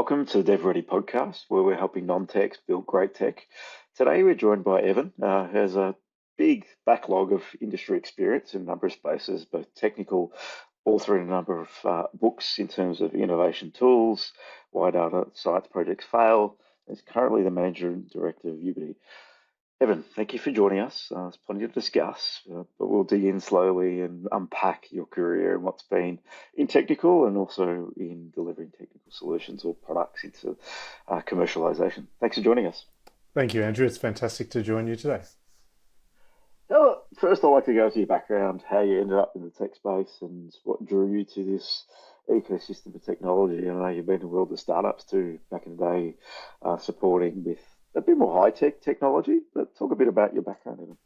Welcome to the DevReady Podcast, where we're helping non-techs build great tech. Today, we're joined by Evan, who has a big backlog of industry experience in a number of spaces, both technical, authoring a number of books in terms of innovation tools, why data science projects fail. He's currently the manager and director of Ubidy. Evan, thank you for joining us. There's plenty to discuss, but we'll dig in slowly and unpack your career and what's been in technical and also in delivering technical solutions or products into commercialization. Thanks for joining us. Thank you, Andrew. It's fantastic to join you today. First, I'd like to go to your background, how you ended up in the tech space and what drew you to this ecosystem of technology. I know you've been in the world of startups too, back in the day, supporting with a bit more high-tech technology, but talk a bit about your background, Evan.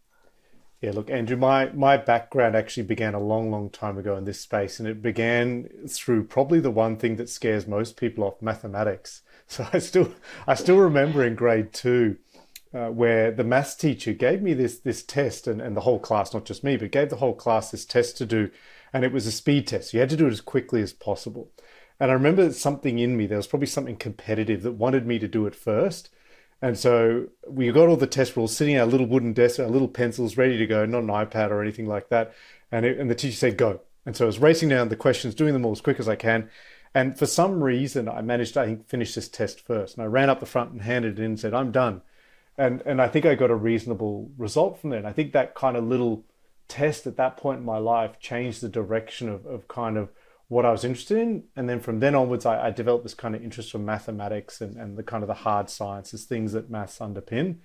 Yeah, look, Andrew, my background actually began a long, long time ago in this space, and it began through probably the one thing that scares most people off, mathematics. So I still remember in grade two, where the maths teacher gave me this test, and the whole class, not just me, but gave the whole class this test to do, and it was a speed test. You had to do it as quickly as possible. And I remember something in me, there was probably something competitive that wanted me to do it first. And so we got all the test rules sitting at our little wooden desk, our little pencils ready to go, not an iPad or anything like that. And the teacher said, go. And so I was racing down the questions, doing them all as quick as I can. And for some reason, I managed to, I think, finish this test first. And I ran up the front and handed it in and said, I'm done. And I think I got a reasonable result from there. And I think that kind of little test at that point in my life changed the direction of kind of what I was interested in. And then from then onwards, I developed this kind of interest for mathematics and the kind of the hard sciences, things that maths underpin.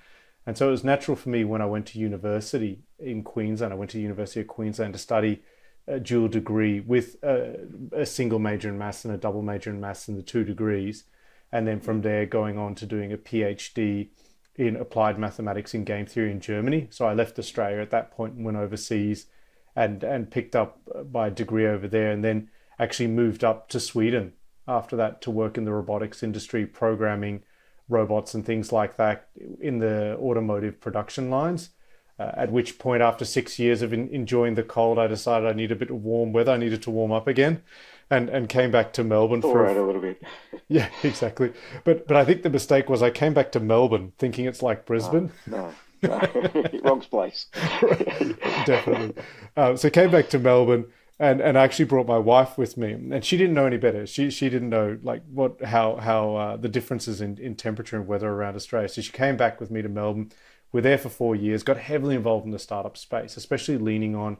And so it was natural for me when I went to university in Queensland. I went to the University of Queensland to study a dual degree with a single major in maths and a double major in maths in the 2 degrees. And then from there going on to doing a Ph.D. in applied mathematics in game theory in Germany. So I left Australia at that point and went overseas and picked up my degree over there, and then actually moved up to Sweden after that to work in the robotics industry, programming robots and things like that in the automotive production lines. At which point, after 6 years of enjoying the cold, I decided I needed a bit of warm weather. I needed to warm up again, and came back to Melbourne All for right, a little bit. yeah, exactly. But I think the mistake was I came back to Melbourne thinking it's like Brisbane. No, wrong place. Definitely. So I came back to Melbourne, and I actually brought my wife with me, and she didn't know any better. She didn't know like how the differences in temperature and weather around Australia. So she came back with me to Melbourne. We're there for 4 years. Got heavily involved in the startup space, especially leaning on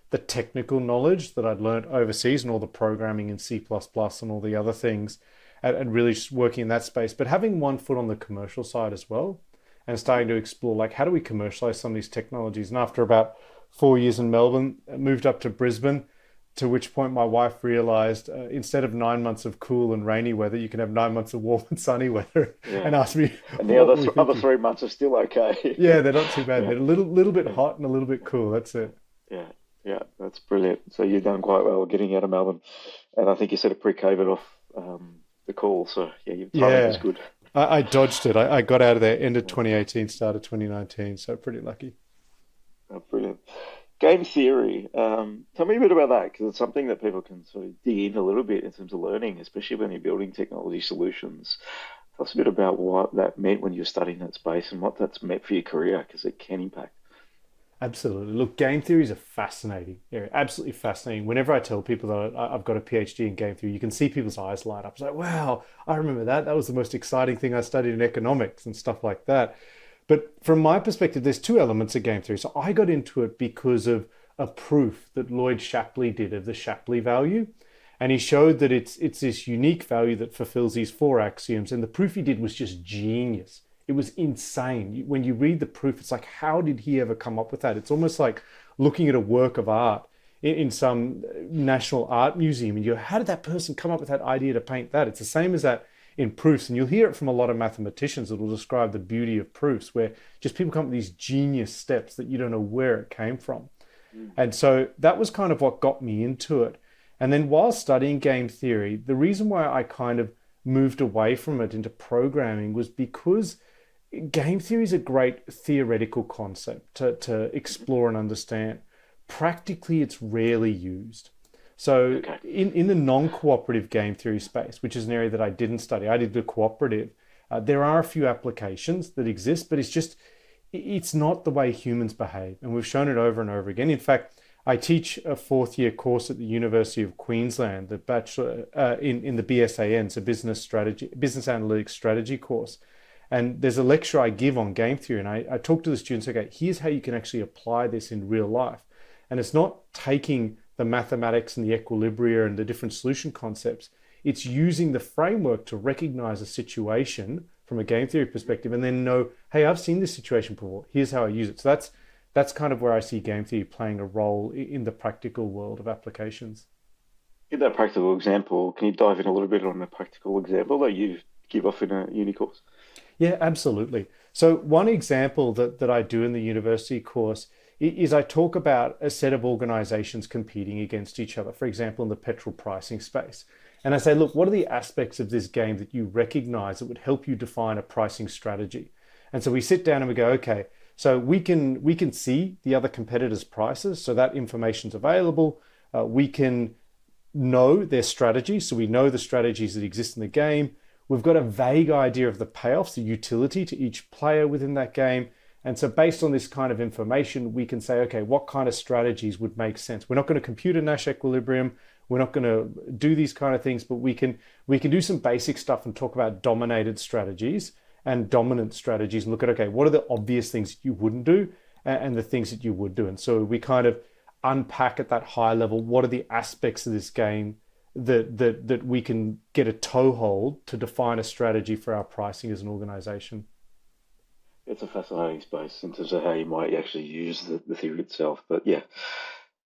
the technical knowledge that I'd learned overseas and all the programming in C++ and all the other things, and really just working in that space. But having one foot on the commercial side as well, and starting to explore like how do we commercialize some of these technologies. And after about 4 years in Melbourne, I moved up to Brisbane. To which point my wife realized instead of 9 months of cool and rainy weather, you can have 9 months of warm and sunny weather. Yeah. And asked me, And the other 3 months are still okay. Yeah, they're not too bad. Yeah, They're a little bit hot and a little bit cool. That's it. yeah, yeah. That's brilliant. So you've done quite well getting out of Melbourne, and I think you said a pre-COVID off the call. So yeah, your timing was Yeah, good. I dodged it. I got out of there end of 2018, start of 2019. So pretty lucky. Oh, brilliant. Game theory. Tell me a bit about that because it's something that people can sort of dig in a little bit in terms of learning, especially when you're building technology solutions. Tell us a bit about what that meant when you were studying that space and what that's meant for your career because it can impact. Absolutely. Look, game theory is a fascinating area, absolutely fascinating. Whenever I tell people that I've got a PhD in game theory, you can see people's eyes light up. It's like, wow, I remember that. That was the most exciting thing I studied in economics and stuff like that. But from my perspective, there's two elements of game theory. So I got into it because of a proof that Lloyd Shapley did of the Shapley value. And he showed that it's this unique value that fulfills these 4 axioms. And the proof he did was just genius. It was insane. When you read the proof, it's like, how did he ever come up with that? It's almost like looking at a work of art in some national art museum. And you go, how did that person come up with that idea to paint that? It's the same as that in proofs. And you'll hear it from a lot of mathematicians that will describe the beauty of proofs, where just people come up with these genius steps that you don't know where it came from. And so that was kind of what got me into it. And then while studying game theory, the reason why I kind of moved away from it into programming was because game theory is a great theoretical concept to explore and understand. Practically, it's rarely used. So Okay. in the non-cooperative game theory space, which is an area that I didn't study, I did the cooperative. There are a few applications that exist, but it's not the way humans behave, and we've shown it over and over again. In fact, I teach a fourth year course at the University of Queensland, the bachelor in the BSAN, so business analytics strategy course. And there's a lecture I give on game theory, and I talk to the students. Okay, here's how you can actually apply this in real life, and it's not taking the mathematics and the equilibria and the different solution concepts. It's using the framework to recognize a situation from a game theory perspective, and then know, hey, I've seen this situation before. Here's how I use it. So that's kind of where I see game theory playing a role in the practical world of applications. In that practical example, can you dive in a little bit on the practical example that you give off in a uni course? Yeah, absolutely. So one example that I do in the university course is I talk about a set of organizations competing against each other, for example, in the petrol pricing space. And I say, look, what are the aspects of this game that you recognize that would help you define a pricing strategy? And so we sit down and we go, okay, so we can see the other competitors' prices, so that information's available. We can know their strategies, so we know the strategies that exist in the game. We've got a vague idea of the payoffs, the utility to each player within that game. And so based on this kind of information, we can say, okay, what kind of strategies would make sense? We're not going to compute a Nash equilibrium. We're not going to do these kind of things, but we can do some basic stuff and talk about dominated strategies and dominant strategies and look at, okay, what are the obvious things you wouldn't do and the things that you would do? And so we kind of unpack at that high level, what are the aspects of this game that we can get a toehold to define a strategy for our pricing as an organization. It's a fascinating space in terms of how you might actually use the theory itself. But yeah,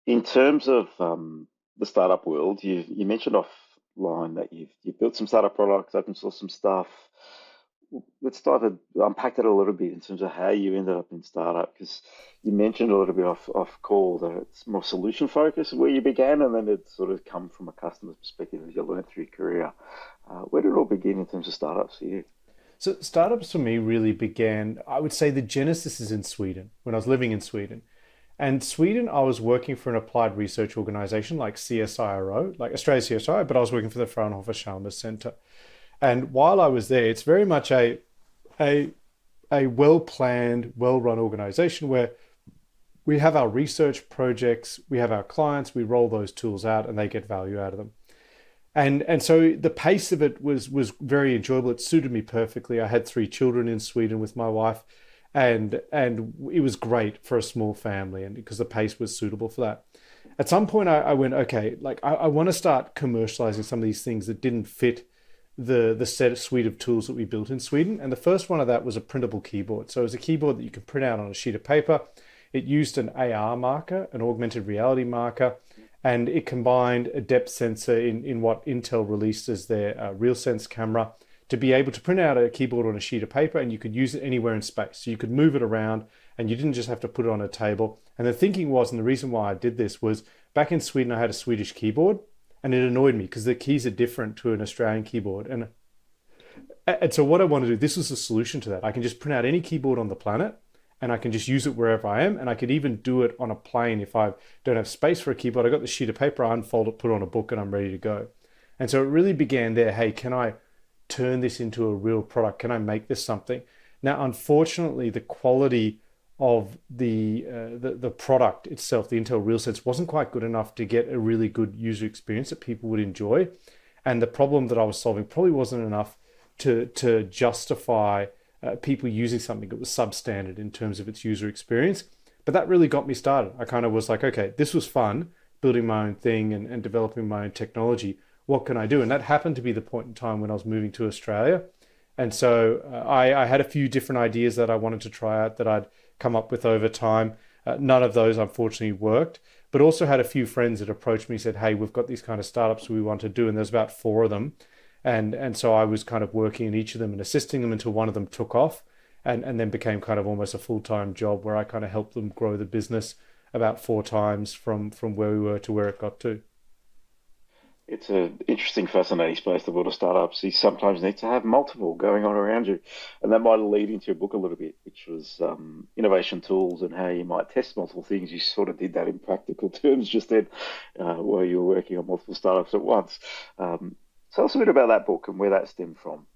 in terms of the startup world, you mentioned offline that you've built some startup products, open source some stuff. Let's unpack that a little bit in terms of how you ended up in startup, because you mentioned a little bit off call that it's more solution focused where you began, and then it sort of come from a customer's perspective as you learned through your career. Where did it all begin in terms of startups for you? So startups for me really began, I would say the genesis is in Sweden, when I was living in Sweden. And Sweden, I was working for an applied research organization like CSIRO, like Australia CSIRO, but I was working for the Fraunhofer Chalmers Center. And while I was there, it's very much a well-planned, well-run organization where we have our research projects, we have our clients, we roll those tools out and they get value out of them. And so the pace of it was very enjoyable. It suited me perfectly. I had 3 children in Sweden with my wife, and it was great for a small family, and because the pace was suitable for that. At some point, I went, okay, like I want to start commercializing some of these things that didn't fit the suite of tools that we built in Sweden. And the first one of that was a printable keyboard. So it was a keyboard that you could print out on a sheet of paper. It used an AR marker, an augmented reality marker, and it combined a depth sensor in what Intel released as their RealSense camera to be able to print out a keyboard on a sheet of paper, and you could use it anywhere in space. So you could move it around and you didn't just have to put it on a table. And the thinking was, and the reason why I did this was back in Sweden, I had a Swedish keyboard and it annoyed me because the keys are different to an Australian keyboard. And so what I want to do, this was a solution to that. I can just print out any keyboard on the planet and I can just use it wherever I am. And I could even do it on a plane if I don't have space for a keyboard. I got the sheet of paper, I unfold it, put it on a book, and I'm ready to go. And so it really began there. Hey, can I turn this into a real product? Can I make this something? Now, unfortunately, the quality of the product itself, the Intel RealSense, wasn't quite good enough to get a really good user experience that people would enjoy. And the problem that I was solving probably wasn't enough to justify people using something that was substandard in terms of its user experience. But that really got me started. I kind of was like, okay, this was fun, building my own thing and developing my own technology. What can I do? And that happened to be the point in time when I was moving to Australia. And so I had a few different ideas that I wanted to try out that I'd come up with over time. None of those, unfortunately, worked, but also had a few friends that approached me and said, hey, we've got these kind of startups we want to do. And there's about 4 of them. And so I was kind of working in each of them and assisting them until one of them took off and then became kind of almost a full-time job where I kind of helped them grow the business about 4 times from where we were to where it got to. It's an interesting, fascinating space, the world of startups. You sometimes need to have multiple going on around you. And that might lead into your book a little bit, which was innovation tools and how you might test multiple things. You sort of did that in practical terms just then, while you were working on multiple startups at once. Tell us a bit about that book and where that stemmed from.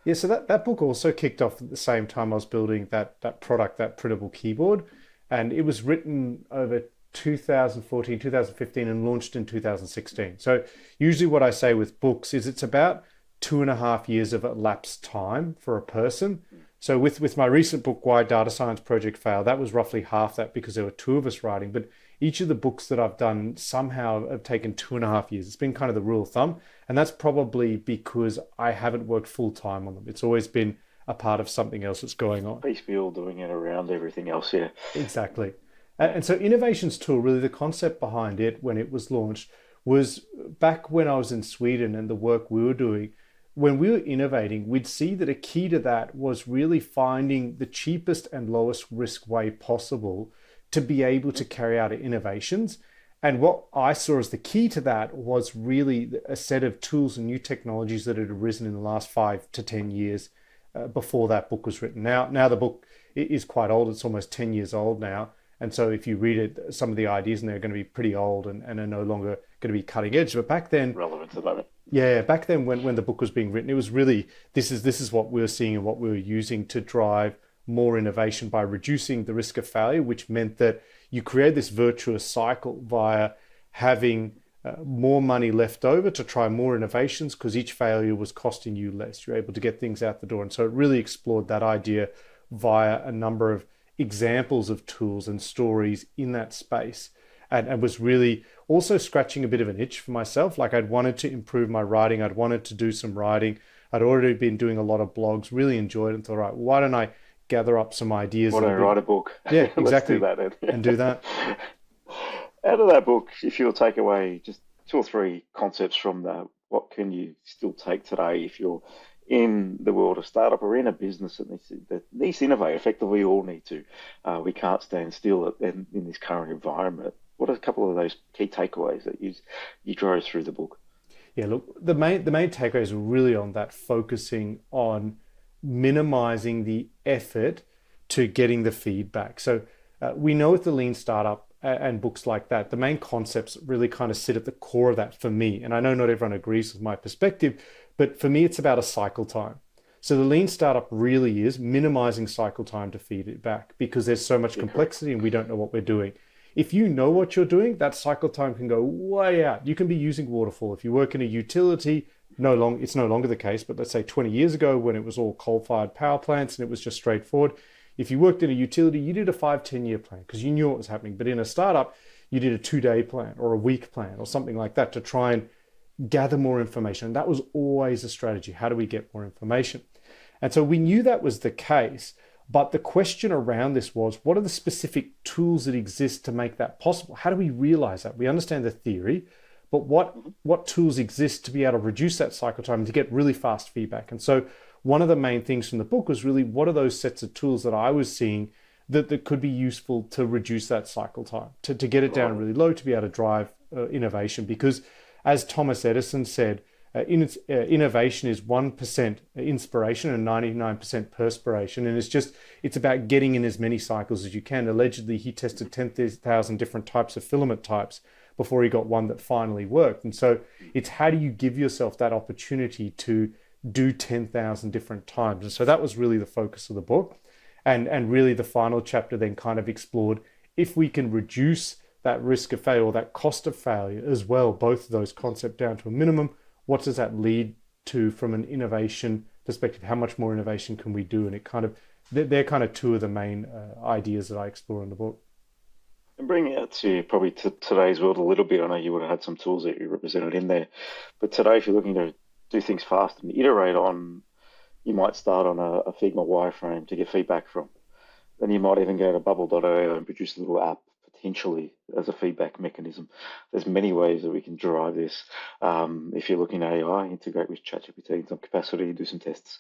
Yeah, so that book also kicked off at the same time I was building that product, that printable keyboard. And it was written over 2014, 2015, and launched in 2016. So usually what I say with books is it's about 2.5 years of elapsed time for a person. So with my recent book, Why Data Science Project Failed, that was roughly half that because there were two of us writing. But each of the books that I've done somehow have taken 2.5 years. It's been kind of the rule of thumb. And that's probably because I haven't worked full time on them. It's always been a part of something else that's going on. Piecemeal doing it around everything else, yeah. Exactly. And so Innovations Tool, really the concept behind it when it was launched was back when I was in Sweden and the work we were doing, when we were innovating, we'd see that a key to that was really finding the cheapest and lowest risk way possible to be able to carry out innovations. And what I saw as the key to that was really a set of tools and new technologies that had arisen in the last 5 to 10 years before that book was written. Now the book is quite old. It's almost 10 years old now. And so if you read it, some of the ideas in there are going to be pretty old and are no longer going to be cutting edge. But back then, Relevant to the moment. yeah, back then when the book was being written, it was really this is what we were seeing and what we were using to drive more innovation by reducing the risk of failure, which meant that you create this virtuous cycle via having more money left over to try more innovations because each failure was costing you less. You're able to get things out the door. And so it really explored that idea via a number of examples of tools and stories in that space, and was really also scratching a bit of an itch for myself. Like I'd wanted to improve my writing. I'd wanted to do some writing. I'd already been doing a lot of blogs, really enjoyed it and thought, right, why don't I gather up some ideas? Why don't I write a book? Yeah, Let's do exactly. that then. And do that. Out of that book, if you'll take away just two or three concepts from that, what can you still take today if you're in the world of startup or in a business that needs to innovate? Effectively, we all need to. We can't stand still in this current environment. What are a couple of those key takeaways that you drove through the book? Yeah, look, the main takeaways are really on that, focusing on minimizing the effort to getting the feedback. So we know with the lean startup and books like that, the main concepts really kind of sit at the core of that for me. And I know not everyone agrees with my perspective, but for me, it's about a cycle time. So the lean startup really is minimizing cycle time to feed it back because there's so much Yeah, correct. complexity and we don't know what we're doing. If you know what you're doing, that cycle time can go way out. You can be using waterfall. If you work in a utility, it's no longer the case, but let's say 20 years ago when it was all coal-fired power plants and it was just straightforward. If you worked in a utility, you did a 5, 10 year plan because you knew what was happening. But in a startup, you did a 2 day plan or a week plan or something like that to try and gather more information. And that was always a strategy. How do we get more information? And so we knew that was the case. But the question around this was, what are the specific tools that exist to make that possible? How do we realize that? We understand the theory, but what tools exist to be able to reduce that cycle time and to get really fast feedback? And so one of the main things from the book was really, what are those sets of tools that I was seeing that could be useful to reduce that cycle time, to get it down Right. really low, to be able to drive innovation? Because as Thomas Edison said, innovation is 1% inspiration and 99% perspiration. And it's about getting in as many cycles as you can. Allegedly, he tested 10,000 different types of filament types before he got one that finally worked. And so it's how do you give yourself that opportunity to do 10,000 different times? And so that was really the focus of the book. And really the final chapter then kind of explored if we can reduce that risk of failure or that cost of failure as well, both of those concepts down to a minimum. What does that lead to from an innovation perspective? How much more innovation can we do? And they're kind of two of the main ideas that I explore in the book. And bringing it to probably to today's world a little bit, I know you would have had some tools that you represented in there, but today, if you're looking to do things fast and iterate on, you might start on a Figma wireframe to get feedback from. Then you might even go to bubble.io and produce a little app potentially as a feedback mechanism. There's many ways that we can drive this. If you're looking at AI, integrate with ChatGPT in some capacity, do some tests.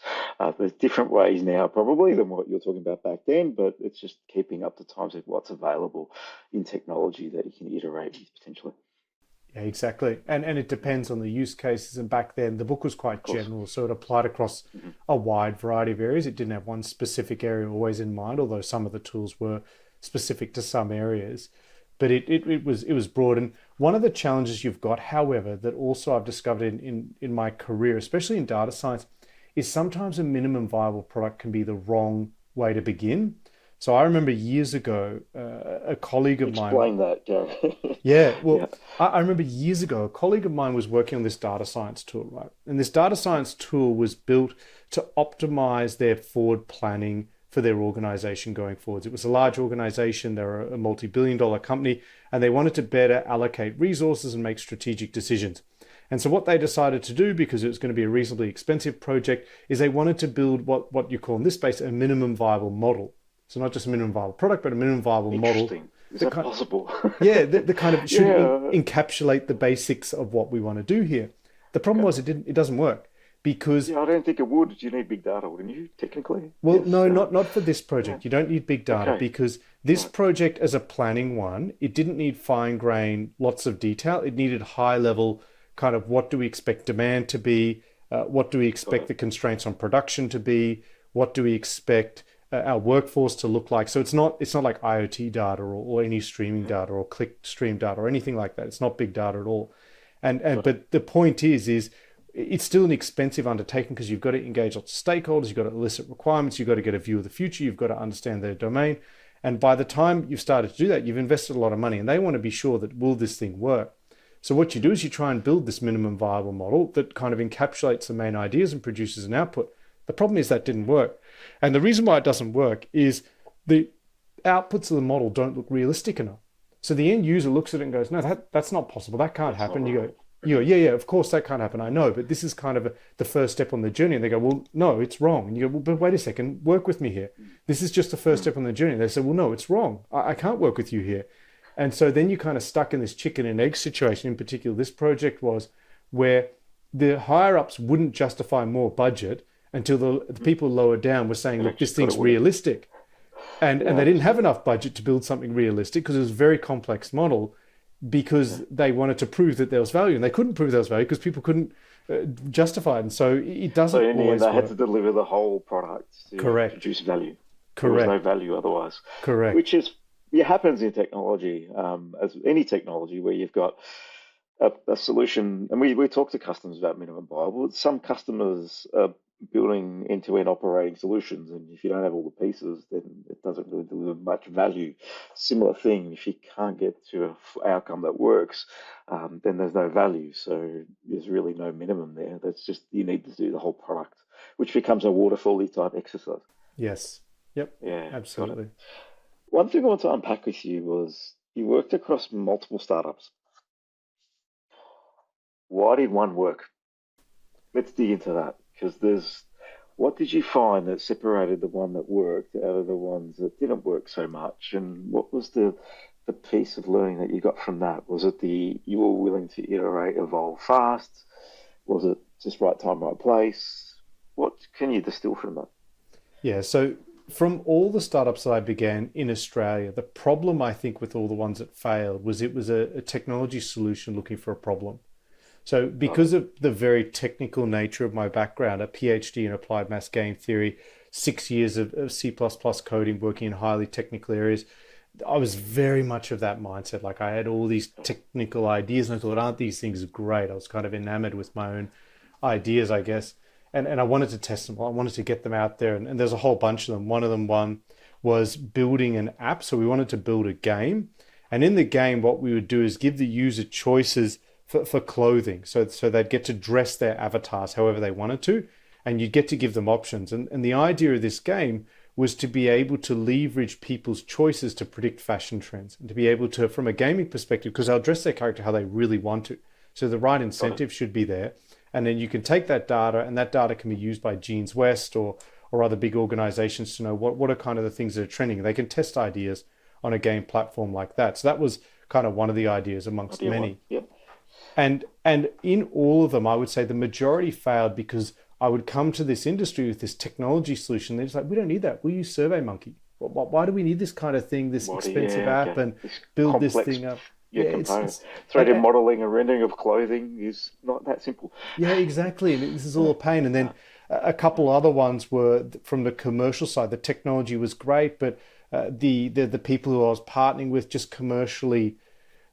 There's different ways now probably than what you're talking about back then, but it's just keeping up to times with what's available in technology that you can iterate with potentially. Yeah, exactly. And it depends on the use cases. And back then, the book was Of quite course. general, so it applied across Hmm. a wide variety of areas. It didn't have one specific area always in mind, although some of the tools were specific to some areas. But it was broad. And one of the challenges you've got, however, that also I've discovered in my career, especially in data science, is sometimes a minimum viable product can be the wrong way to begin. So I remember years ago, a colleague of mine. Explain that, Gary. Yeah, Yeah. well, I remember years ago, a colleague of mine was working on this data science tool, right? And this data science tool was built to optimize their forward planning for their organization going forwards. It was a large organization, they were a multi-billion dollar company, and they wanted to better allocate resources and make strategic decisions. And so what they decided to do, because it was going to be a reasonably expensive project, is they wanted to build what you call in this space a minimum viable model. So not just a minimum viable product, but a minimum viable model Interesting. Is that that kind, possible? yeah, the kind of should Yeah. encapsulate the basics of what we want to do here. The problem Okay. was it doesn't work because, Yeah, I don't think it would. You need big data, wouldn't you? Technically, well, yes. no, not for this Yeah. project. You don't need big data Okay. because this Right. project as a planning one, it didn't need fine grain, lots of detail. It needed high level kind of what do we expect demand to be, what do we Got expect it. the constraints on production to be, what do we expect our workforce to look like. So it's not like IoT data or any streaming Mhm. data or click stream data or anything like that. It's not big data at all. And Got it. but the point is it's still an expensive undertaking because you've got to engage lots of stakeholders, you've got to elicit requirements, you've got to get a view of the future, you've got to understand their domain. And by the time you've started to do that, you've invested a lot of money and they want to be sure that will this thing work. So what you do is you try and build this minimum viable model that kind of encapsulates the main ideas and produces an output. The problem is that didn't work. And the reason why it doesn't work is the outputs of the model don't look realistic enough. So the end user looks at it and goes, no, that's not possible. That can't That's not happen. right. Yeah, yeah, of course that can't happen. I know, but this is kind of the first step on the journey. And they go, well, no, it's wrong. And you go, well, but wait a second, work with me here. This is just the first Mm. step on the journey. And they say, well, no, it's wrong. I can't work with you here. And so then you're kind of stuck in this chicken and egg situation. In particular, this project was where the higher ups wouldn't justify more budget until the Mm. people lower down were saying, It look, this actually got to thing's work. realistic. And Yeah, they didn't have absolutely. enough budget to build something realistic because it was a very complex model Yeah. because they wanted to prove that there was value and they couldn't prove there was value because people couldn't justify it. And so it So doesn't in the end, always they had to work. deliver the whole product to Correct. produce value. There was no Correct. value otherwise, Correct. which is it happens in technology, as any technology where you've got a solution, and we talk to customers about minimum viable. Some customers are building end-to-end operating solutions, and if you don't have all the pieces, then it doesn't really deliver much value. Similar thing, if you can't get to an outcome that works, then there's no value. So there's really no minimum there. That's just you need to do the whole product, which becomes a waterfally type exercise. Yes. Yep. Yeah, got it. Absolutely. One thing I want to unpack with you was you worked across multiple startups. Why did one work? Let's dig into that because there's what did you find that separated the one that worked out of the ones that didn't work so much? And what was the piece of learning that you got from that? Was it the you were willing to iterate, evolve fast? Was it just right time, right place? What can you distill from that? Yeah. So from all the startups that I began in Australia, the problem I think with all the ones that failed was it was a technology solution looking for a problem. So, Got because it. of the very technical nature of my background, a PhD in applied maths game theory, 6 years of C++ coding, working in highly technical areas, I was very much of that mindset. Like I had all these technical ideas and I thought, aren't these things great? I was kind of enamored with my own ideas, I guess. And I wanted to test them. I wanted to get them out there. And there's a whole bunch of them. One of them was building an app. So we wanted to build a game. And in the game, what we would do is give the user choices for clothing. So they'd get to dress their avatars however they wanted to. And you'd get to give them options. And the idea of this game was to be able to leverage people's choices to predict fashion trends and to be able to, from a gaming perspective, because they'll dress their character how they really want to. So the right Got it. incentive should be there. And then you can take that data and that data can be used by Jeans West or other big organizations to know what are kind of the things that are trending. They can test ideas on a game platform like that. So that was kind of one of the ideas amongst Idea one. many. Yep. And in all of them, I would say the majority failed because I would come to this industry with this technology solution. They're just like, we don't need that. We use SurveyMonkey. Why do we need this kind of thing, this What? expensive Yeah. app, Okay. and This build this complex thing up? Yeah, Yeah, component. I, 3D I, modeling and rendering of clothing is not that simple. yeah, exactly. And this is all Yeah, a pain. And then no, a couple no, other ones were from the commercial side. The technology was great, but the people who I was partnering with just commercially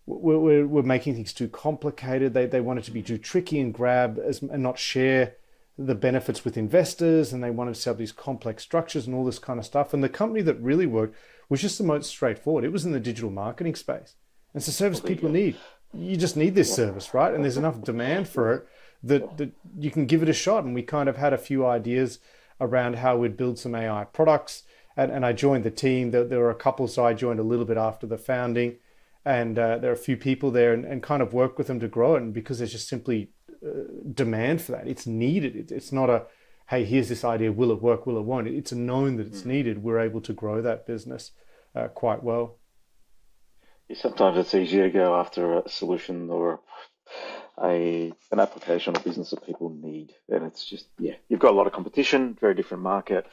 were making things too complicated. They wanted to be too tricky and grab and not share the benefits with investors, and they wanted to set up these complex structures and all this kind of stuff. And the company that really worked was just the most straightforward. It was in the digital marketing space. And it's a service well, there people you need. You just need this go. service, right? And there's enough demand Yeah, for it yeah, that you can give it a shot. And we kind of had a few ideas around how we'd build some AI products. And I joined the team. There were a couple, so I joined a little bit after the founding. And there are a few people there and kind of work with them to grow it. And because there's just simply demand for that, it's needed. It's not a, hey, here's this idea, will it work, will it won't? It's a known that it's mm. needed. We're able to grow that business quite well. Yeah, sometimes it's easier to go after a solution or an application or business that people need, and it's just yeah, you've got a lot of competition, very different market,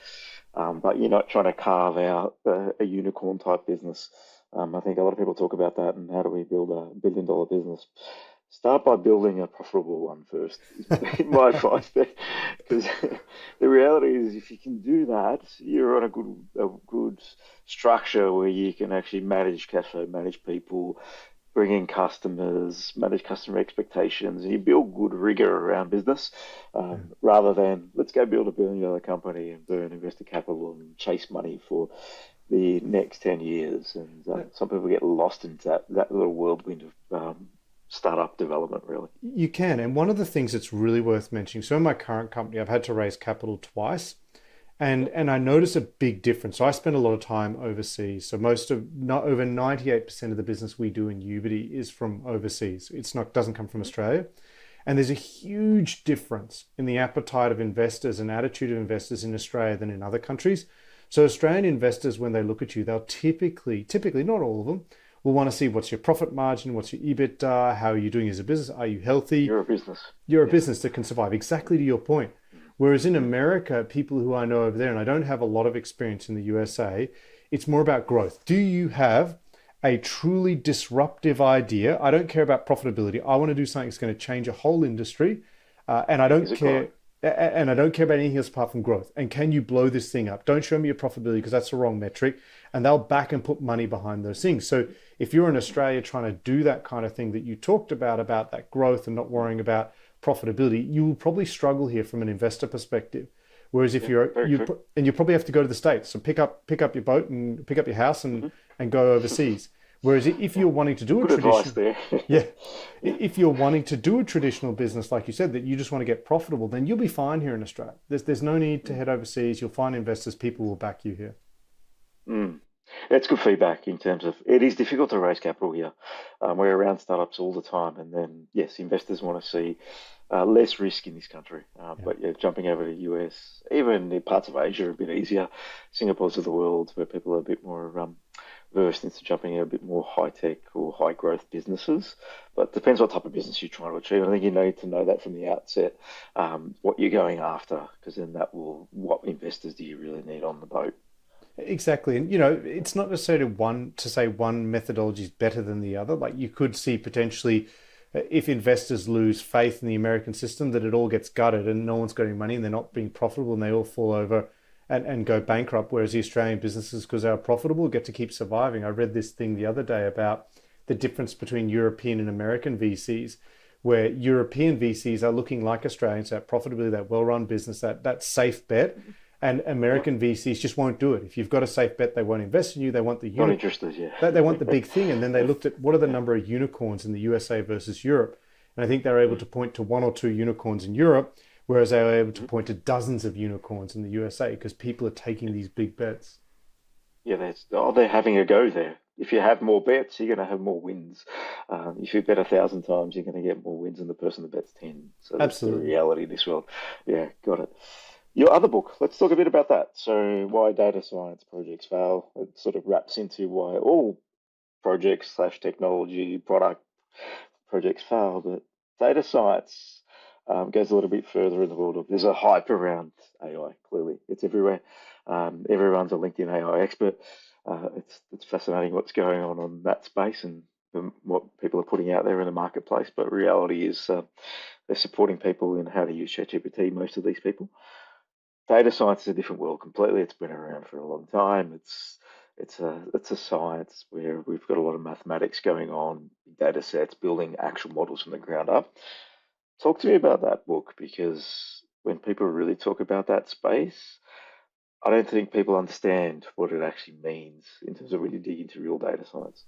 but you're not trying to carve out a unicorn type business. I think a lot of people talk about that and how do we build a $1 billion business. Start by building a profitable one first, is my advice there. Because the reality is, if you can do that, you're on a good structure where you can actually manage cash flow, manage people, bring in customers, manage customer expectations, and you build good rigor around business, rather than let's go build $1 billion company and burn investor capital and chase money for the next 10 years. And Yeah. some people get lost into that little whirlwind of startup development, really. You can. And one of the things that's really worth mentioning, so in my current company, I've had to raise capital twice. And Yeah, and I notice a big difference. So I spend a lot of time overseas. So most of not over 98% of the business we do in Ubidy is from overseas. It's not doesn't come from Australia. And there's a huge difference in the appetite of investors and attitude of investors in Australia than in other countries. So Australian investors, when they look at you, they'll typically, not all of them, will want to see what's your profit margin, what's your EBITDA, how are you doing as a business, are you healthy? you're a business. You're a Yeah. business that can survive. Exactly to your point. Whereas in America, people who I know over there, and I don't have a lot of experience in the USA, it's more about growth. Do you have a truly disruptive idea? I don't care about profitability. I want to do something that's going to change a whole industry, and I don't Is it growing? care. And I don't care about anything else apart from growth. And can you blow this thing up? Don't show me your profitability because that's the wrong metric. And they'll back and put money behind those things. So if you're in Australia trying to do that kind of thing that you talked about that growth and not worrying about profitability, you will probably struggle here from an investor perspective. Whereas if Yeah, very you true. and you probably have to go to the States, so pick up your boat and pick up your house Hmm. and go overseas. Whereas if Yeah, you're wanting to do a good advice traditional, there. yeah, Yeah. if you're wanting to do a traditional business like you said that you just want to get profitable, then you'll be fine here in Australia. There's no need to head overseas. You'll find investors. People will back you here. Mm. That's good feedback in terms of it is difficult to raise capital here. We're around startups all the time, and then yes, investors want to see less risk in this country. Yeah, But yeah, jumping over to the US, even in parts of Asia, are a bit easier. Singapore's of the world where people are a bit more versed into jumping in a bit more high tech or high growth businesses. But it depends what type of business you're trying to achieve. I think you need to know that from the outset, what you're going after, because then that will what investors do you really need on the boat. exactly. And it's not necessarily one to say one methodology is better than the other. Like you could see potentially if investors lose faith in the American system, that it all gets gutted and no one's got any money and they're not being profitable and they all fall over and go bankrupt. Whereas the Australian businesses, because they're profitable, get to keep surviving. I read this thing the other day about the difference between European and American VCs, where European VCs are looking like Australians, that profitability, that well-run business, that safe bet. And Yep, American VCs just won't do it. If you've got a safe bet, they won't invest in you. They want the not unicorn. interested. Yeah, They want the big thing. And then they yeah, looked at what are the yeah. number of unicorns in the USA versus Europe. And I think they were able Mm. to point to one or two unicorns in Europe, whereas they were able to Mhm. point to dozens of unicorns in the USA because people are taking these big bets. Yeah, they're having a go there. If you have more bets, you're going to have more wins. If you bet 1,000 times, you're going to get more wins than the person that bets 10. So that's the Absolutely. reality of this world. Yeah, got it. Your other book, let's talk a bit about that. So, why data science projects fail? It sort of wraps into why all projects slash technology product projects fail, but data science goes a little bit further in the world of there's a hype around AI. Clearly, it's everywhere. Everyone's a LinkedIn AI expert. It's fascinating what's going on that space, and what people are putting out there in the marketplace, but reality is they're supporting people in how to use ChatGPT, most of these people. Data science is a different world completely. It's been around for a long time. It's a science where we've got a lot of mathematics going on, data sets, building actual models from the ground up. Talk to me about that book, because when people really talk about that space, I don't think people understand what it actually means in terms of when you dig into real data science.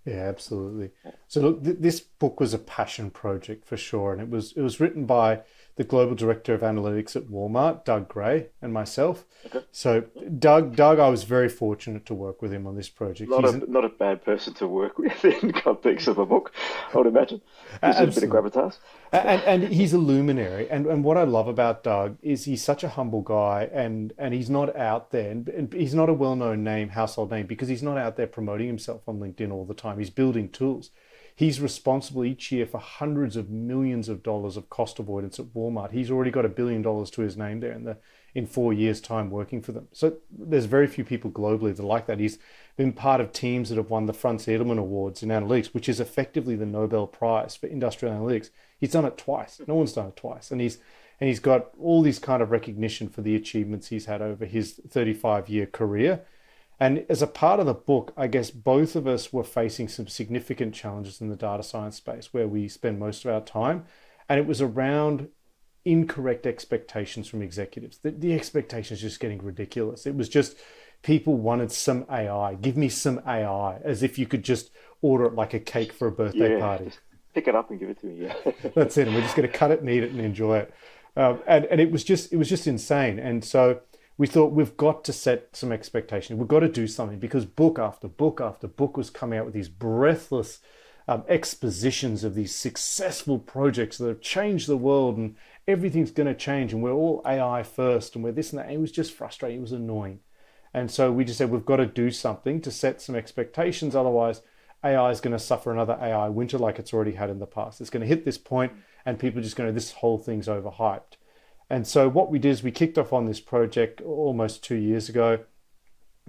Yeah, absolutely. So look, this book was a passion project for sure, and it was written by the global director of analytics at Walmart, Doug Gray, and myself. Okay. So Doug, I was very fortunate to work with him on this project. Not He's a not a bad person to work with in context of a book, I would imagine. Gives it a bit of absolutely. gravitas. And he's a luminary. And what I love about Doug is he's such a humble guy, and he's not out there, and he's not a well-known name, household name, because he's not out there promoting himself on LinkedIn all the time. He's building tools. He's responsible each year for hundreds of millions of dollars of cost avoidance at Walmart. He's already got $1 billion to his name there in 4 years' time working for them. So there's very few people globally that are like that. He's been part of teams that have won the Franz Edelman Awards in analytics, which is effectively the Nobel Prize for industrial analytics. He's done it twice. No one's done it twice. And he's got all these kind of recognition for the achievements he's had over his 35-year career. And as a part of the book, I guess both of us were facing some significant challenges in the data science space where we spend most of our time. And it was around incorrect expectations from executives. The expectations just getting ridiculous. It was just people wanted some AI. Give me some AI, as if you could just order it like a cake for a birthday Yeah, party. just pick it up and give it to me. Yeah. That's it. And we're just going to cut it and eat it and enjoy it. And it was just insane. And so we thought we've got to set some expectations. We've got to do something, because book after book after book was coming out with these breathless expositions of these successful projects that have changed the world, and everything's going to change, and we're all AI first, and we're this and that. And it was just frustrating. It was annoying. And so we just said we've got to do something to set some expectations. Otherwise, AI is going to suffer another AI winter like it's already had in the past. It's going to hit this point and people are just going to, this whole thing's overhyped. And so what we did is we kicked off on this project almost 2 years ago,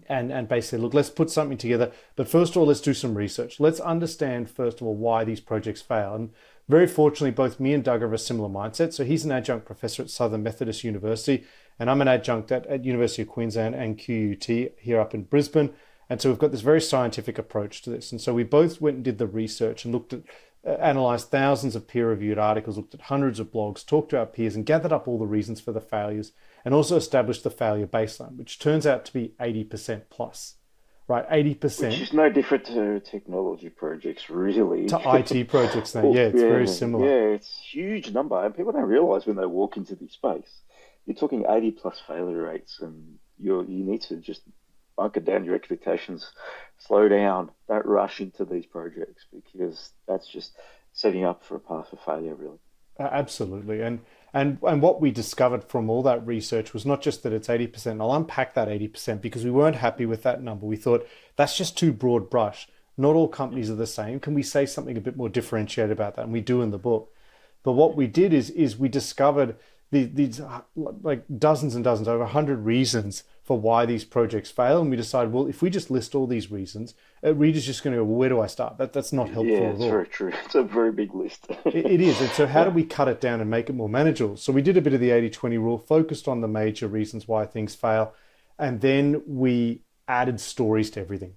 and basically, look, let's put something together. But first of all, let's do some research. Let's understand, first of all, why these projects fail. And very fortunately, both me and Doug have a similar mindset. So he's an adjunct professor at Southern Methodist University, and I'm an adjunct at University of Queensland and QUT here up in Brisbane. And so we've got this very scientific approach to this. And so we both went and did the research and looked at, analyzed thousands of peer-reviewed articles, looked at hundreds of blogs, talked to our peers, and gathered up all the reasons for the failures, and also established the failure baseline, which turns out to be 80% plus, right? Which 80% is no different to technology projects, really. to IT projects now. Oh, Yeah, it's very yeah, similar. yeah, it's a huge number, and people don't realize when they walk into this space, you're talking 80 plus failure rates, and you need to just bunker down your expectations, slow down, don't rush into these projects, because that's just setting up for a path of failure, really. Absolutely. And what we discovered from all that research was not just that it's 80%. I'll unpack that 80% because we weren't happy with that number. We thought that's just too broad brush. Not all companies are the same. Can we say something a bit more differentiated about that? And we do in the book. But what we did is we discovered these like dozens and dozens, over 100 reasons for why these projects fail. And we decided, well, if we just list all these reasons, a reader's just going to go, well, where do I start? That's not Yeah, helpful at it's all. very true. It's a very big list. It is. And so how do Yeah. we cut it down and make it more manageable? So we did a bit of the 80-20 rule, focused on the major reasons why things fail. And then we added stories to everything.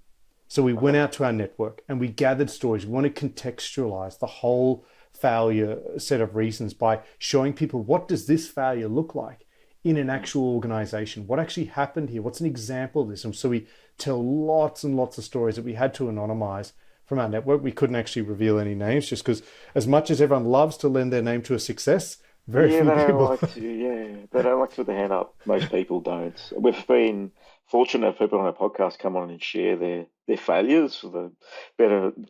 So we went Okay. out to our network and we gathered stories. We want to contextualize the whole failure set of reasons by showing people, what does this failure look like in an actual organization? What actually happened here? What's an example of this? And so we tell lots and lots of stories that we had to anonymize from our network. We couldn't actually reveal any names just because, as much as everyone loves to lend their name to a success, very Yeah, few they don't people. like to. Yeah, they don't like to put their hand up. Most people don't. We've been fortunate if people on our podcast come on and share their failures for the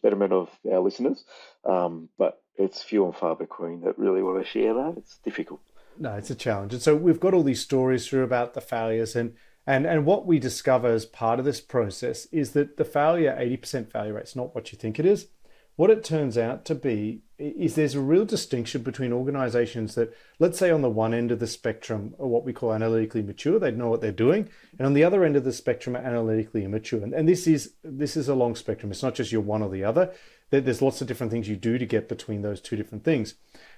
betterment of our listeners. But it's few and far between that really want to share that. It's difficult. No, it's a challenge. And so we've got all these stories through about the failures, and what we discover as part of this process is that the failure, 80% failure rate, is not what you think it is. What it turns out to be is there's a real distinction between organizations that, let's say on the one end of the spectrum, are what we call analytically mature, they know what they're doing, and on the other end of the spectrum are analytically immature. And this is a long spectrum. It's not just you're one or the other. There's lots of different things you do to get between those two different things.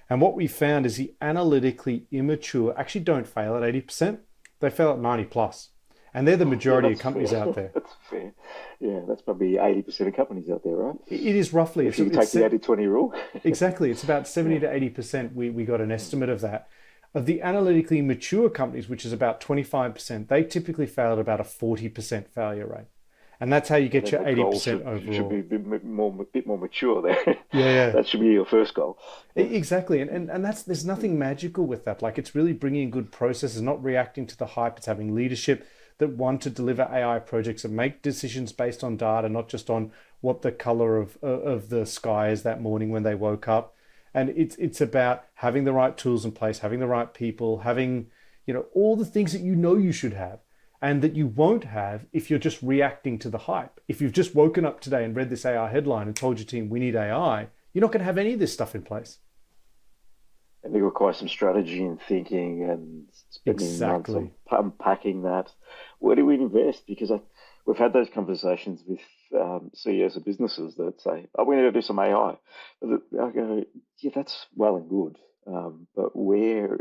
And what we found is the analytically immature actually don't fail at 80%. They fail at 90 plus. And they're the Yeah, majority of that's companies fair. out there. That's fair. Yeah, that's probably 80% of companies out there, right? It is roughly, If you take the 80-20 rule. exactly, it's about 70 Yeah. to 80%. We got an estimate of that. Of the analytically mature companies, which is about 25%, they typically fail at about a 40% failure rate. And that's how you Yeah, get then your the goal 80% should be overall. a bit more mature there. Yeah, yeah. That should be your first goal. Yeah. Exactly. And that's there's nothing magical with that. Like it's really bringing good processes, not reacting to the hype. It's having leadership that want to deliver AI projects and make decisions based on data, not just on what the color of the sky is that morning when they woke up. And it's about having the right tools in place, having the right people, having, all the things that you know you should have and that you won't have if you're just reacting to the hype. If you've just woken up today and read this AI headline and told your team we need AI, you're not going to have any of this stuff in place. And it requires some strategy and thinking and spending months on Exactly. unpacking that. Where do we invest? Because we've had those conversations with CEOs of businesses that say, "Oh, we need to do some AI." I go, "Yeah, that's well and good, but where's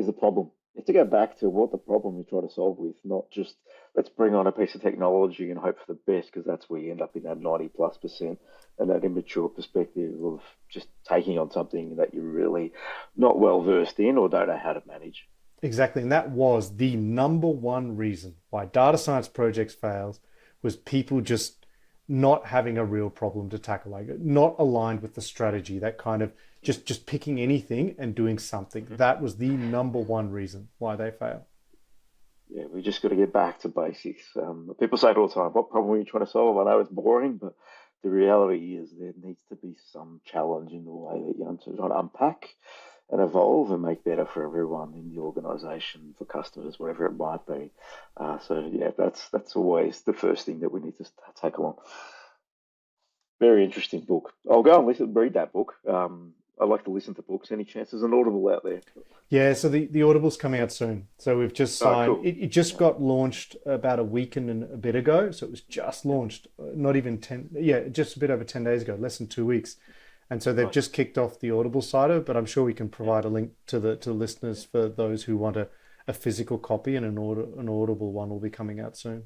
the problem?" You have to go back to what the problem you're trying to solve with, not just let's bring on a piece of technology and hope for the best, because that's where you end up in that 90+% and that immature perspective of just taking on something that you're really not well versed in or don't know how to manage. Exactly. And that was the number one reason why data science projects fails was people just not having a real problem to tackle, like not aligned with the strategy, that kind of just picking anything and doing something. That was the number one reason why they fail. Yeah, we just got to get back to basics. People say it all the time, what problem are you trying to solve? I know it's boring, but the reality is there needs to be some challenge in the way that you're trying to unpack and evolve and make better for everyone in the organization, for customers, whatever it might be. So yeah, that's always the first thing that we need to take along. Very interesting book. I'll go and read that book. I like to listen to books. Any chances an Audible out there? Yeah, so the Audible's coming out soon. So we've just Oh, signed. cool. It just Yeah, got launched about a week and a bit ago. So it was just yeah, launched, not even 10, yeah, just a bit over 10 days ago, less than 2 weeks. And so they've nice. just kicked off the Audible side of it, but I'm sure we can Yeah, provide a link to the listeners yeah. for those who want a physical copy, and an Audible one will be coming out soon.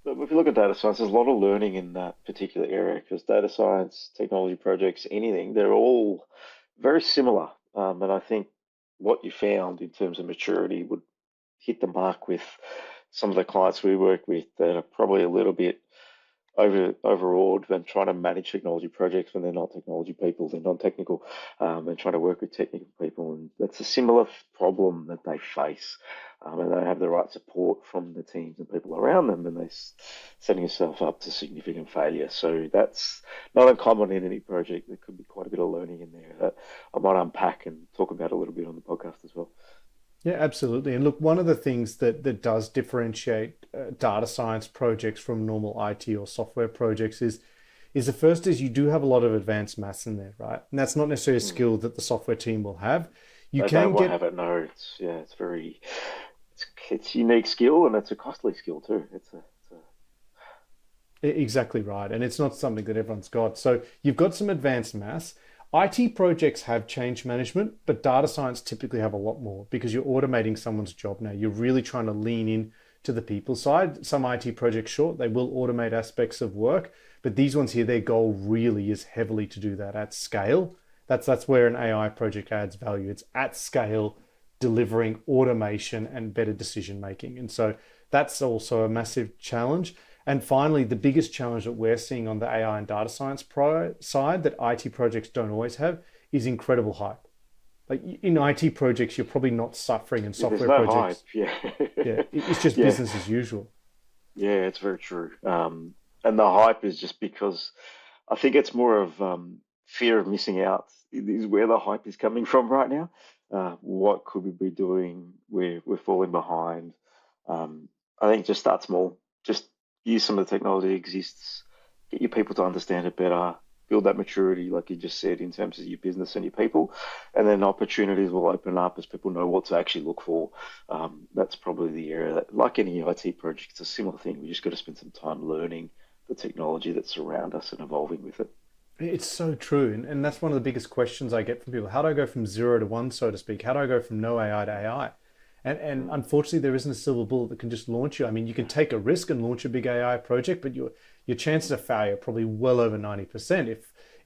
But if you look at data science, there's a lot of learning in that particular area because data science, technology projects, anything, they're all very similar. And I think what you found in terms of maturity would hit the mark with some of the clients we work with that are probably a little bit overawed when trying to manage technology projects when they're not technology people, they're non-technical, and trying to work with technical people. And that's a similar problem that they face. And they have the right support from the teams and people around them, and they're setting yourself up to significant failure. So that's not uncommon in any project. There could be quite a bit of learning in there that I might unpack and talk about a little bit on the podcast as well. Yeah, absolutely. And look, one of the things that does differentiate data science projects from normal IT or software projects is the first is you do have a lot of advanced maths in there, right? And that's not necessarily a Mm. skill that the software team will have. You They can don't want to get have it. No, it's yeah, it's unique skill and it's a costly skill too. exactly right, and it's not something that everyone's got. So you've got some advanced maths. IT projects have change management, but data science typically have a lot more because you're automating someone's job now. You're really trying to lean in to the people side. Some IT projects, sure, they will automate aspects of work, but these ones here, their goal really is heavily to do that at scale. That's where an AI project adds value. It's at scale, delivering automation and better decision making. And so that's also a massive challenge. And finally, the biggest challenge that we're seeing on the AI and data science side that IT projects don't always have is incredible hype. Like in IT projects, you're probably not suffering. In Yeah, there's software no hype. projects, Yeah, yeah, it's just yeah, business as usual. yeah. It's very true. And the hype is just because I think it's more of fear of missing out. It is where the hype is coming from right now. What could we be doing? We're falling behind. Um, I think just start small. Just use some of the technology that exists. Get your people to understand it better. Build that maturity, like you just said, in terms of your business and your people, and then opportunities will open up as people know what to actually look for. That's probably the area that, like any IT project, it's a similar thing. We just got to spend some time learning the technology that's around us and evolving with it. It's so true. And that's one of the biggest questions I get from people. How do I go from zero to one, so to speak? How do I go from no AI to AI? And Mm. unfortunately, there isn't a silver bullet that can just launch you. I mean, you can take a risk and launch a big AI project, but your chances of failure are probably well over 90%.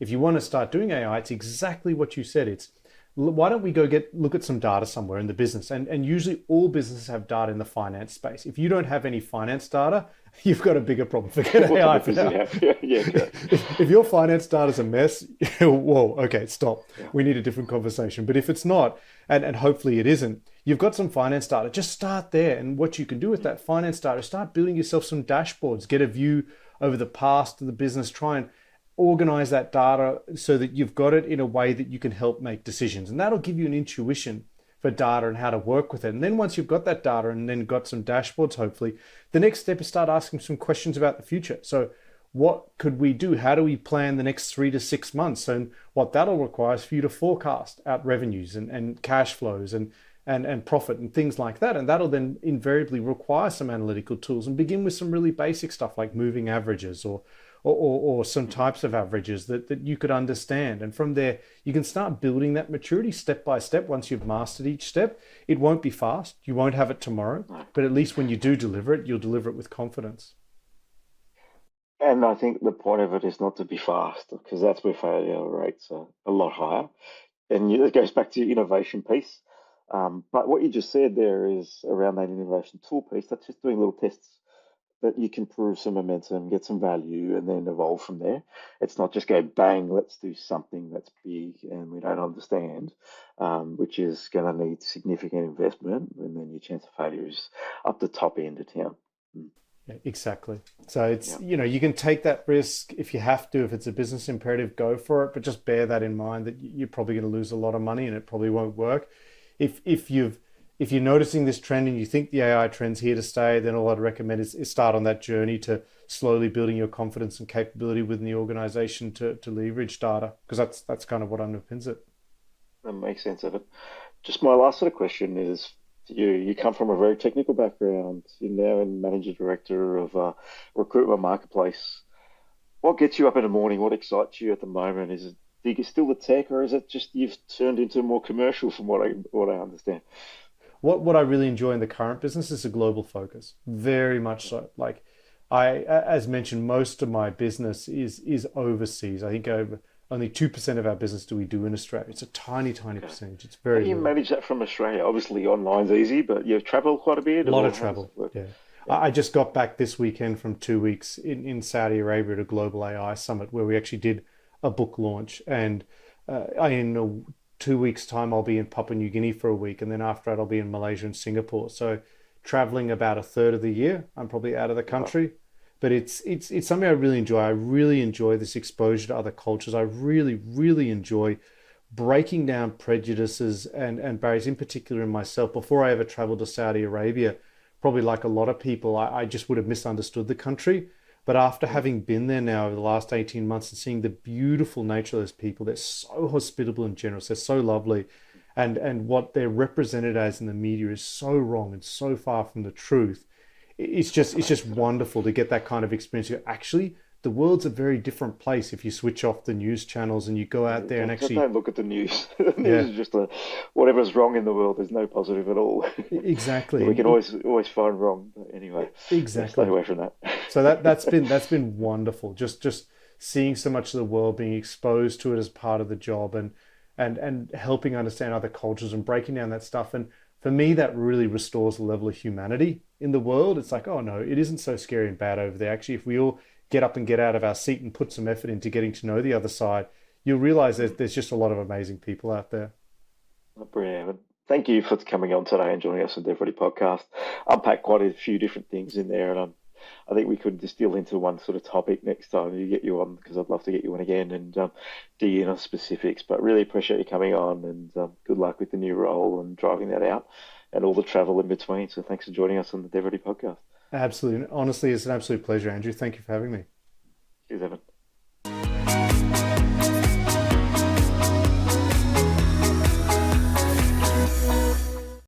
If you want to start doing AI, it's exactly what you said. It's why don't we go look at some data somewhere in the business? And usually all businesses have data in the finance space. If you don't have any finance data, you've got a bigger problem. Forget What kind AI of for business now. you have? Yeah, yeah, correct. If your finance data is a mess, whoa, okay, stop. Yeah. We need a different conversation. But if it's not, and hopefully it isn't, you've got some finance data, just start there. And what you can do with Mm. that finance data is start building yourself some dashboards, get a view over the past of the business, try and organize that data so that you've got it in a way that you can help make decisions. And that'll give you an intuition for data and how to work with it. And then once you've got that data and then got some dashboards, hopefully, the next step is start asking some questions about the future. So what could we do? How do we plan the next 3 to 6 months? And what that'll require is for you to forecast out revenues and cash flows and profit and things like that. And that'll then invariably require some analytical tools and begin with some really basic stuff like moving averages or some types of averages that you could understand. And from there, you can start building that maturity step by step. Once you've mastered each step, it won't be fast. You won't have it tomorrow, No. but at least when you do deliver it, you'll deliver it with confidence. And I think the point of it is not to be fast because that's where failure rates are a lot higher. And it goes back to your innovation piece. But what you just said there is around that innovation tool piece, that's just doing little tests that you can prove some momentum, get some value, and then evolve from there. It's not just go bang, let's do something that's big and we don't understand, which is going to need significant investment, and then your chance of failure is up the top end of town. Mm. Yeah, exactly. So it's, Yeah. you can take that risk if you have to, if it's a business imperative, go for it, but just bear that in mind that you're probably going to lose a lot of money and it probably won't work. If you're noticing this trend and you think the AI trend's here to stay, then all I'd recommend is start on that journey to slowly building your confidence and capability within the organization to leverage data, because that's kind of what underpins it. That makes sense of it. Just my last sort of question is to you. You come from a very technical background. You're now in managing director of recruitment marketplace. What gets you up in the morning? What excites you at the moment? Is it do you still the tech, or is it just you've turned into more commercial, from what I understand? What I really enjoy in the current business is a global focus, very much so. Like as mentioned, most of my business is overseas. I think over only 2% of our business do we do in Australia. It's a tiny, tiny Okay. percentage. It's How very do you little. manage that from Australia? Obviously, online's easy, but you travel quite a A bit, lot of or how does it travel. work? Yeah. Yeah. I just got back this weekend from 2 weeks in Saudi Arabia at a global AI summit where we actually did a book launch. And in 2 weeks' time, I'll be in Papua New Guinea for a week. And then after that, I'll be in Malaysia and Singapore. So traveling about a third of the year, I'm probably out of the Wow. country. But it's something I really enjoy. I really enjoy this exposure to other cultures. I really, really enjoy breaking down prejudices and barriers, in particular in myself. Before I ever traveled to Saudi Arabia, probably like a lot of people, I just would have misunderstood the country. But after Mm. having been there now over the last 18 months and seeing the beautiful nature of those people, they're so hospitable and generous. They're so lovely. And what they're represented as in the media is so wrong and so far from the truth. It's just Fascinating stuff. wonderful to get that kind of experience. Actually, the world's a very different place if you switch off the news channels and you go out there and actually, Don't look at the news. The news yeah, is just whatever's wrong in the world. There's no positive at all. Yeah, exactly. we can always find wrong. But anyway, yeah, stay Exactly. away from that. So that's been wonderful. Just seeing so much of the world, being exposed to it as part of the job, and helping understand other cultures and breaking down that stuff. And for me, that really restores the level of humanity in the world. It's like, oh no, it isn't so scary and bad over there. Actually, if we all get up and get out of our seat and put some effort into getting to know the other side, you'll realize that Mm. there's just a lot of amazing people out there. Brilliant. Thank you for coming on today and joining us on DevReady Podcast. Unpack quite a few different things in there, and I think we could distill into one sort of topic next time you get you on, because I'd love to get you on again and dig in on specifics. But really appreciate you coming on, and good luck with the new role and driving that out and all the travel in between. So thanks for joining us on the DevReady Podcast. Absolutely. Honestly, it's an absolute pleasure, Andrew. Thank you for having me. Cheers, Evan.